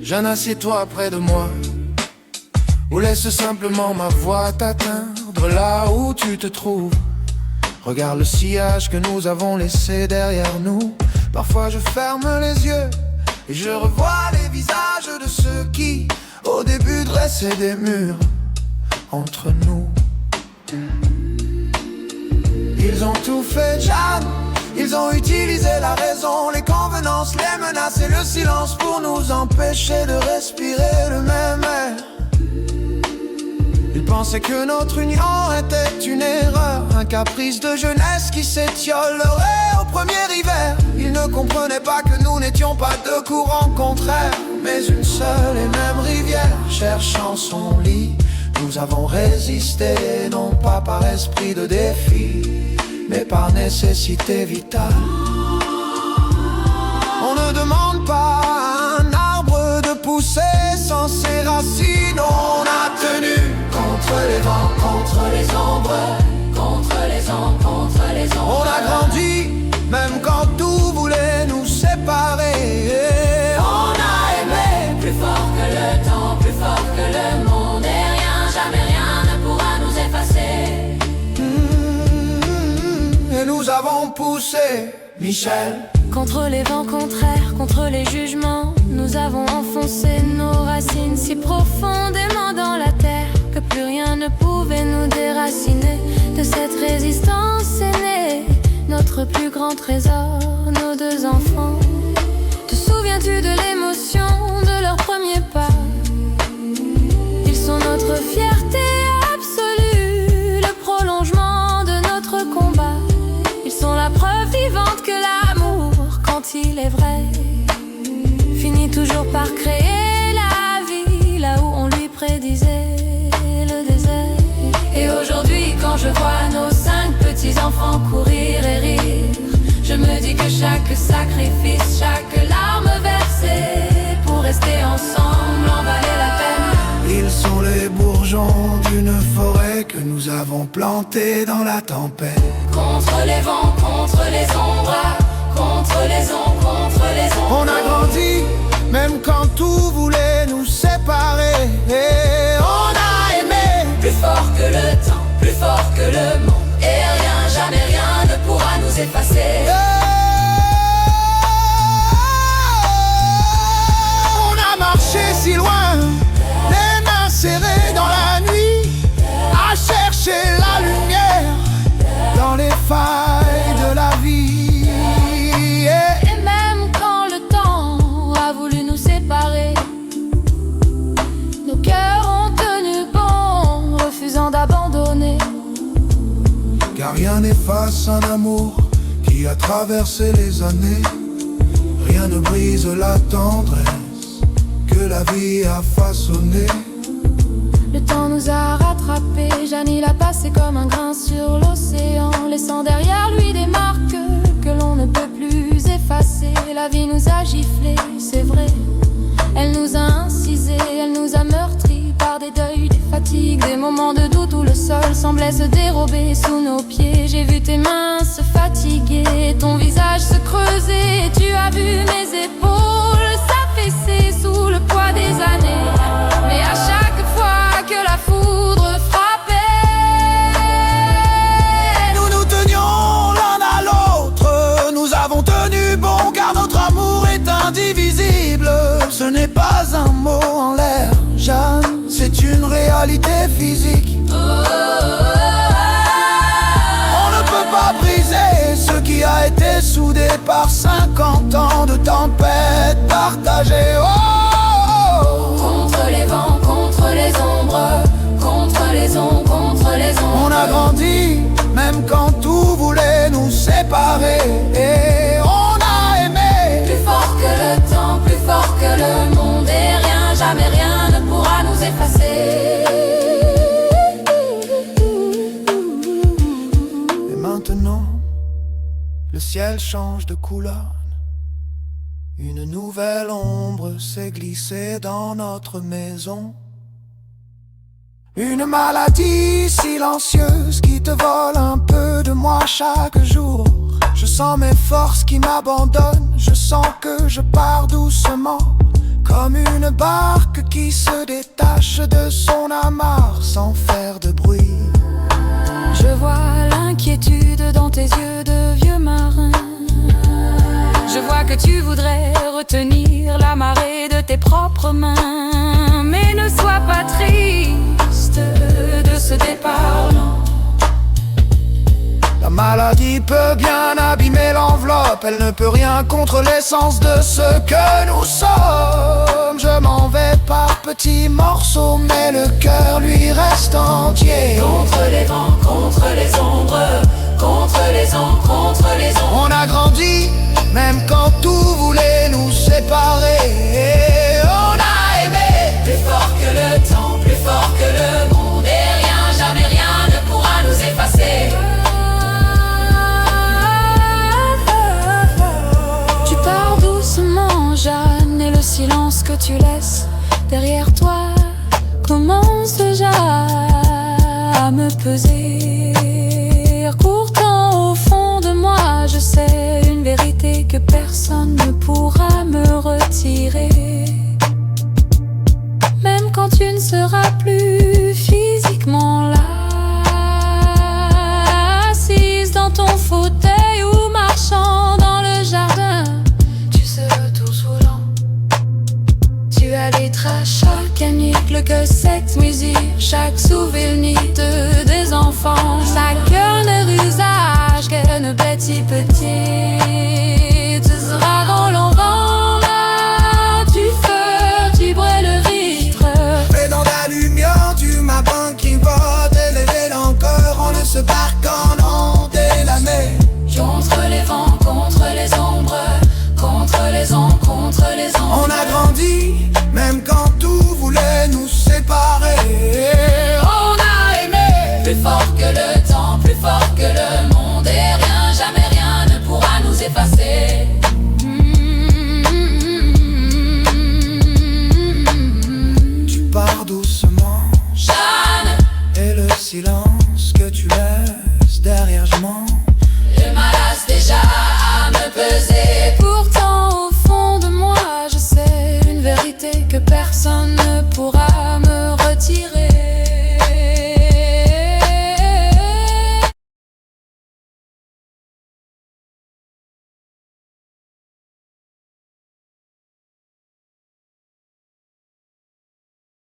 Jeune, assieds-toi près de moi, ou laisse simplement ma voix t'atteindre là où tu te trouves. Regarde le sillage que nous avons laissé derrière nous. Parfois je ferme les yeux et je revois les visages de ceux qui, au début, dressaient des murs entre nous. Ils ont tout fait, Jeanne. Ils ont utilisé la raison, les convenances, les menaces et le silence pour nous empêcher de respirer le même air. Ils pensaient que notre union était une erreur, un caprice de jeunesse qui s'étiolerait au premier hiver. Ils ne comprenaient pas que nous n'étions pas deux courants contraires, mais une seule et même rivière. Cherchant son lit, nous avons résisté, non pas par esprit de défi, mais par nécessité vitale. On ne demande pas à un arbre de pousser sans ses racines. On a tenu contre les vents, contre les ombres, contre les ombres, contre les ombres. On a grandi, même quand tout voulait nous séparer. On a aimé plus fort que le temps, plus fort que le monde. Et rien, jamais rien ne pourra nous effacer. Et nous avons poussé, Michel. Contre les vents contraires, contre les jugements, nous avons enfoncé nos racines si profondément dans la terre que plus rien ne pouvait nous déraciner. De cette résistance est né notre plus grand trésor, nos deux enfants. Te souviens-tu de l'émotion de leur premier pas? Ils sont notre fierté absolue, le prolongement de notre combat. Ils sont la preuve vivante que l'amour, quand il est vrai, finit toujours par créer la vie là où on lui prédisait le désert. Et aujourd'hui, quand je vois nos 5 petits-enfants courir et rire, je me dis que chaque sacrifice, chaque larme versée pour rester ensemble en valait la peine. Ils sont les bourgeons d'une forêt que nous avons plantée dans la tempête. Contre les vents, contre les ombres, contre les ombres, contre les ombres. On a grandi, même quand tout voulait nous séparer. Et on a aimé plus fort que le temps, plus fort que le monde. Et rien, jamais rien ne pourra nous effacer. On a marché si loin, les mains serrées dans la nuit, à chercher la lumière dans les failles de la vie. Et même quand le temps a voulu nous séparer, nos cœurs ont tenu bon, refusant d'abandonner. Car rien n'efface un amour qui a traversé les années. Rien ne brise la tendresse que la vie a façonnée. Le temps nous a rattrapés, Jeanne l'a passé comme un grain sur l'océan, laissant derrière lui des marques que l'on ne peut plus effacer. La vie nous a giflés, c'est vrai. Elle nous a incisés, elle nous a meurtris par des deuils, des fatigues, des moments de doute où le sol semblait se dérober sous nos pieds. J'ai vu tes mains se fatiguer, ton visage se creuser, et tu as vu mes épaules s'affaisser sous le poids des années. Mais à chaque fois que la foudre frappait, nous nous tenions l'un à l'autre. Nous avons tenu bon car notre amour est indivisible. Ce n'est pas un mot en l'air, Jeanne, c'est une réalité physique. On ne peut pas briser ce qui a été soudé par 50 ans de tempête partagée. contre les vents, contre les ombres, contre les ombres, contre les ombres. On a grandi, même quand tout voulait nous séparer. Et on a aimé plus fort que le temps, plus fort que le monde. Et rien, jamais rien ne pourra nous effacer. Et maintenant, le ciel change de couleur. Une nouvelle ombre s'est glissée dans notre maison. Une maladie silencieuse qui te vole un peu de moi chaque jour. Je sens mes forces qui m'abandonnent, je sens que je pars doucement, comme une barque qui se détache de son amarre sans faire de bruit. Je vois l'inquiétude dans tes yeux de vieux marin. Je vois que tu voudrais retenir la marée de tes propres mains. Mais ne sois pas triste de ce départ lent. La maladie peut bien abîmer l'enveloppe, elle ne peut rien contre l'essence de ce que nous sommes. Je m'en vais par petits morceaux, mais le cœur lui reste entier. Contre les vents, contre les ombres, contre les ondes, contre les ombres. On a grandi, même quand tout voulait nous séparer. On a aimé, plus fort que le temps, plus fort que le monde. Et rien, jamais rien ne pourra nous effacer. Tu pars doucement, Jeanne, et le silence que tu laisses derrière toi commence déjà à me peser. Pourtant au fond de moi je sais une vérité que personne ne pourra me retirer. Même quand tu ne seras plus physiquement là, assise dans ton fauteuil ou marchant dans le jardin, tu seras tout saoulant. Tu alliteras chaque le que sexe, musique, chaque souvenir des enfants, chaque usage qu'un petit petit.